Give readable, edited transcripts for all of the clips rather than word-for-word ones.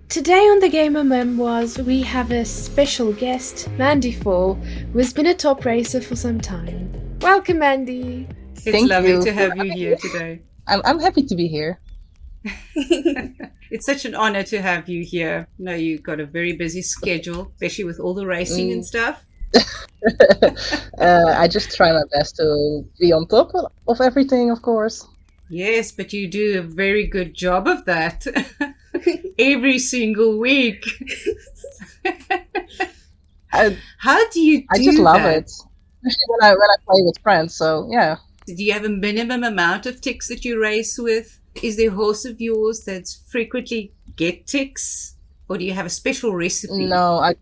Today on the Gamer Memoirs, we have a special guest, Mandy Fall, who has been a top racer for some time. Welcome, Mandy. It's Thank lovely you to for have you having here me. today. I'm happy to be here. It's such an honor to have you here. I know you've got a very busy schedule, especially with all the racing and Mm. stuff. I just try my best to be on top of everything, of course. Yes, but you do a very good job of that every single week. I How do you I just do love it, that? especially when I play with friends. So yeah. Do you have a minimum amount of ticks that you race with? Is there a horse of yours that's frequently get ticks? Or do you have a special recipe? No, I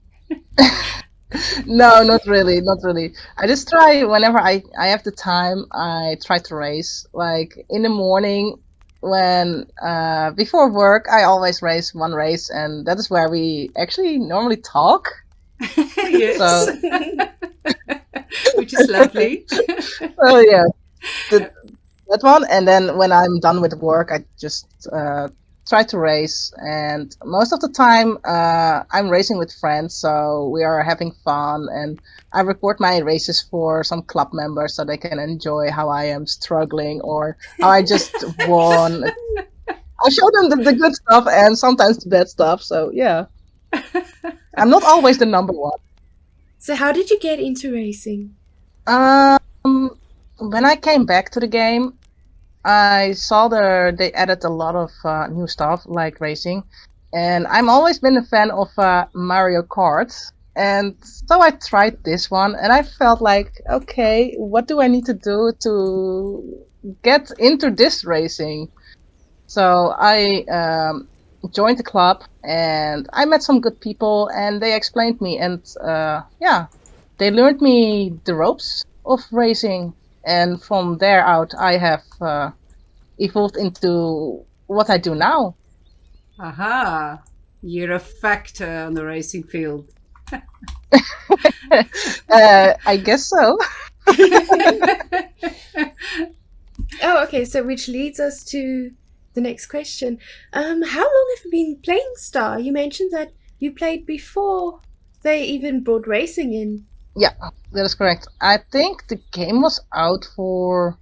no, not really, not really. I just try whenever I have the time. I try to race. Like in the morning, when before work, I always race one race, and that is where we actually normally talk. Yes, So which is lovely. so yeah, the, that one. And then when I'm done with work, I just try to race. And most of the time, I'm racing with friends, so we are having fun. And I record my races for some club members so they can enjoy how I am struggling or how I just won. I show them the good stuff and sometimes the bad stuff. So yeah, I'm not always the number one. So, how did you get into racing? Um, when I came back to the game, I saw they added a lot of new stuff like racing, and I'm always been a fan of Mario Kart. And so I tried this one, and I felt like, okay, what do I need to do to get into this racing? So I joined the club, and I met some good people, and they explained me, and yeah, they learned me the ropes of racing, and from there out, I have evolved into what I do now. Aha, you're a factor on the racing field. I guess so. Oh, okay, so which leads us to the next question. How long have you been playing Star? You mentioned that you played before they even brought racing in. Yeah, that is correct. I think the game was out for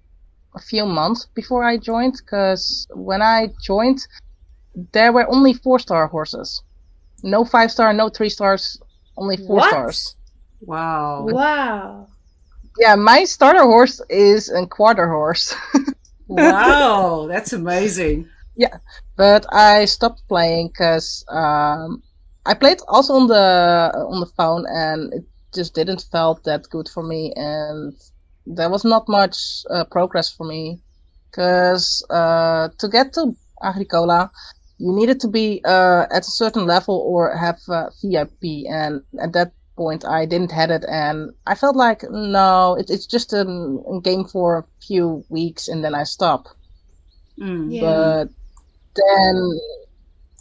a few months before I joined, because when I joined, there were only 4-star horses. No 5-star, no 3 stars, only four What? stars. Wow. Wow. Yeah, my starter horse is a quarter horse. Wow, that's amazing. Yeah, but I stopped playing because I played also on the phone, and it just didn't felt that good for me, and there was not much progress for me. Because to get to Agricola, you needed to be at a certain level or have VIP, and at that point I didn't had it, and I felt like no, it's just a game for a few weeks, and then I stop. Mm, Yeah. mm. But then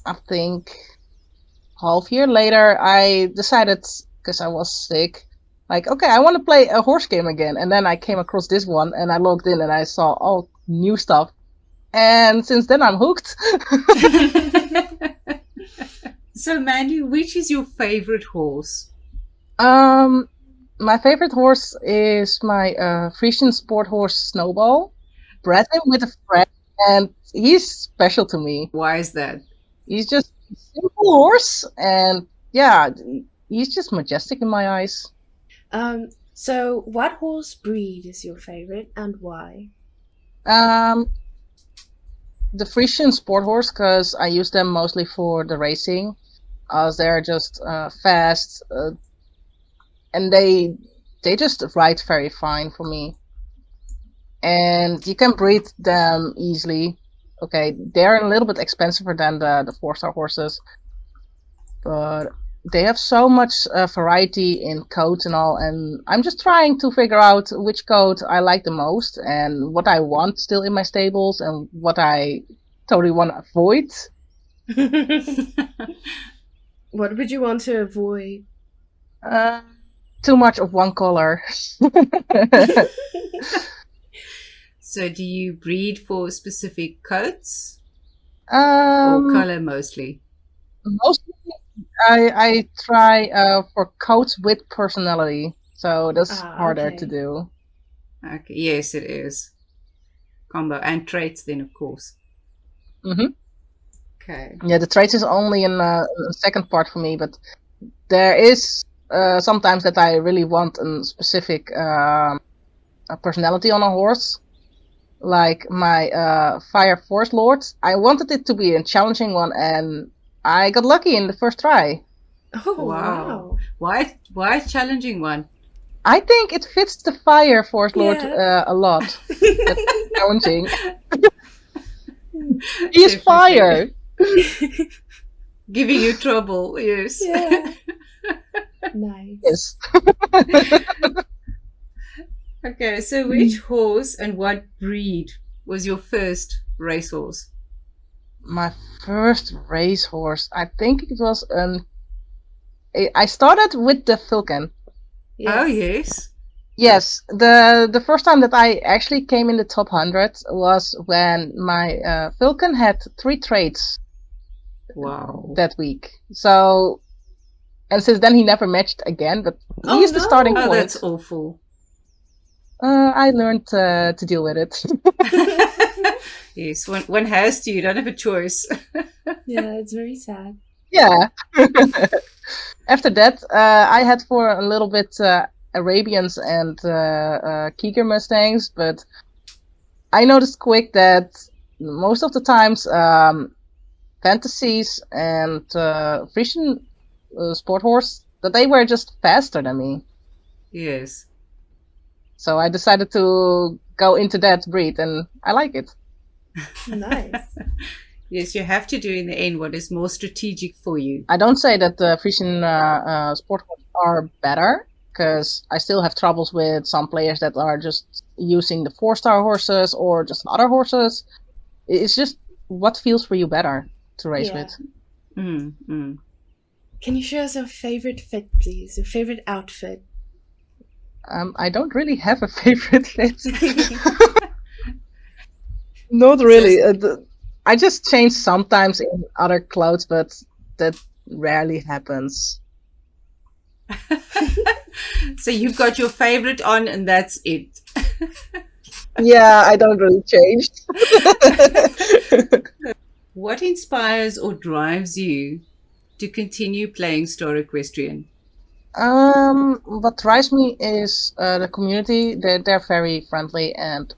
I think half year later, I decided because I was sick, like okay, I want to play a horse game again. And then I came across this one, and I logged in, and I saw all new stuff. And since then, I'm hooked. So, Mandy, which is your favorite horse? um, my favorite horse is my Frisian sport horse Snowball. Bred him with a friend, and he's special to me. Why is that? He's just a simple horse, and yeah, he's just majestic in my eyes. So what horse breed is your favorite and why? Um, the Frisian sport horse, because I use them mostly for the racing, as they're just fast, and they just ride very fine for me. And you can breed them easily. Okay, they're a little bit expensiver than the 4-star horses, but they have so much variety in coats and all, and I'm just trying to figure out which coat I like the most and what I want still in my stables and what I totally want to avoid. What would you want to avoid? uh, Too much of one color. So, do you breed for specific coats or um color mostly? Mostly, I try for coats with personality, so that's harder to Okay. do. Okay, yes, it is. Combo and traits, then, of course. Hmm. Okay. Yeah, the traits is only in the second part for me, but there is sometimes that I really want a specific a personality on a horse, like my Fire Force Lord. I wanted it to be a challenging one, and I got lucky in the first try. Oh, Wow. wow. Why a challenging one? I think it fits the Fire Force Lord Yeah. a lot. That's challenging. He is fire. Definitely. Giving you trouble, yes. Yeah. Nice. Yes. Okay, so which horse and what breed was your first racehorse? My first racehorse, I think it was an. I started with the Falcon. Oh, Yes. yes. Yes, the first time that I actually came in the top 100 was when my Falcon had 3 traits Wow. that week. So, and since then he never matched again, but he Oh is the starting Oh, no. that's point. awful. I learned to deal with it. Yes, one has to. You don't have a choice. Yeah, it's very sad. Yeah. After that, I had for a little bit Arabians and Kiger Mustangs, but I noticed quick that most of the times fantasies and Frisian sport horse that they were just faster than me. Yes. So I decided to go into that breed, and I like it. Nice. Yes, you have to do in the end what is more strategic for you. I don't say that the Frisian sport horses are better, because I still have troubles with some players that are just using the 4-star horses or just other horses. It's just what feels for you better to race Yeah. with. Mm, mm. Can you show us your favorite fit, please? Your favorite outfit? I don't really have a favorite fit. Not really. I just change sometimes in other clothes, but that rarely happens. So you've got your favorite on, and that's it. Yeah, I don't really change. What inspires or drives you to continue playing Star Equestrian? What drives me is the community. They're very friendly and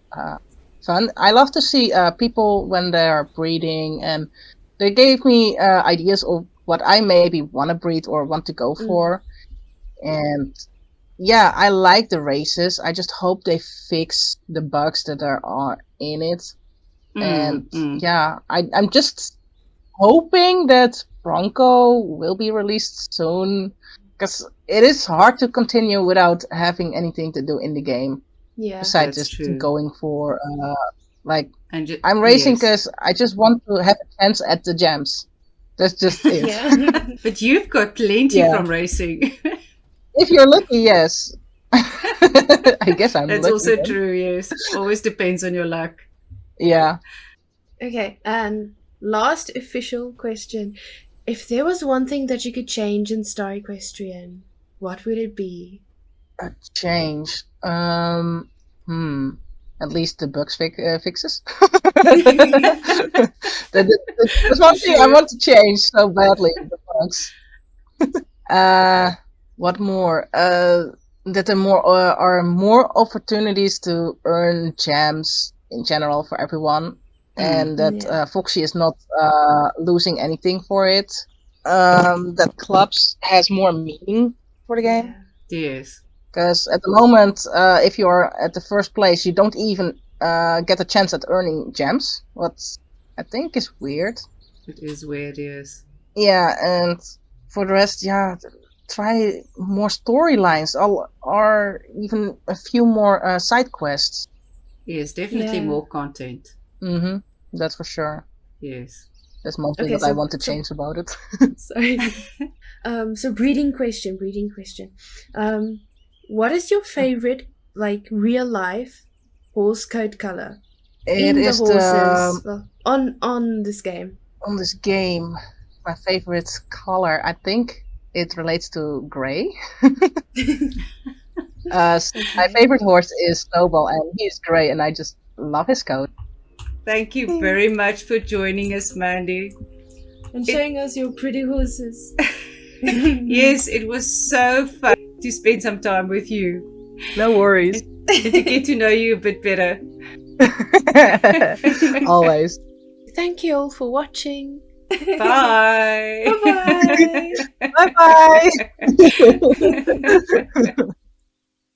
fun. I love to see people when they are breeding, and they gave me ideas of what I maybe want to breed or want to go for. And yeah, I like the races. I just hope they fix the bugs that there are in it. And yeah, I'm just hoping that Bronco will be released soon, because it is hard to continue without having anything to do in the game Yeah. besides That's just true. going for like And I'm racing yes. because I just want to have a chance at the jams. That's just it. Yeah. But you've got plenty Yeah. from racing. If you're lucky, yes. I guess I'm That's lucky. also then. true, yes. Always depends on your luck. Yeah. Okay, and last official question. If there was one thing that you could change in Star Equestrian, what would it be? A change. At least the bugs fixes. That's one thing I Sure. want to change so badly. The bugs. What more? That there are more opportunities to earn gems in general for everyone, and that Yeah. Foxy is not losing anything for it. That clubs has more meaning for the game. Yeah. Yes. Because at the moment, if you are at the first place, you don't even get a chance at earning gems. What I think is weird. It is weird, yes. Yeah, and for the rest, yeah, try more storylines or even a few more side quests. Yes, definitely Yeah. more content. Mm-hmm. That's for sure. Yes. That's mostly Okay, what I want to change about it. sorry. So breeding question. What is your favorite, like, real life horse coat color It in the is the horses, well, on this game? on this game. My favorite color, I think it relates to gray. My favorite horse is Snowball, and he's gray, and I just love his coat. Thank you very much for joining us, Mandy. And showing us your pretty horses. Yes, it was so fun to spend some time with you. No worries. And to get to know you a bit better. Always. Thank you all for watching. Bye. Bye-bye. Bye-bye.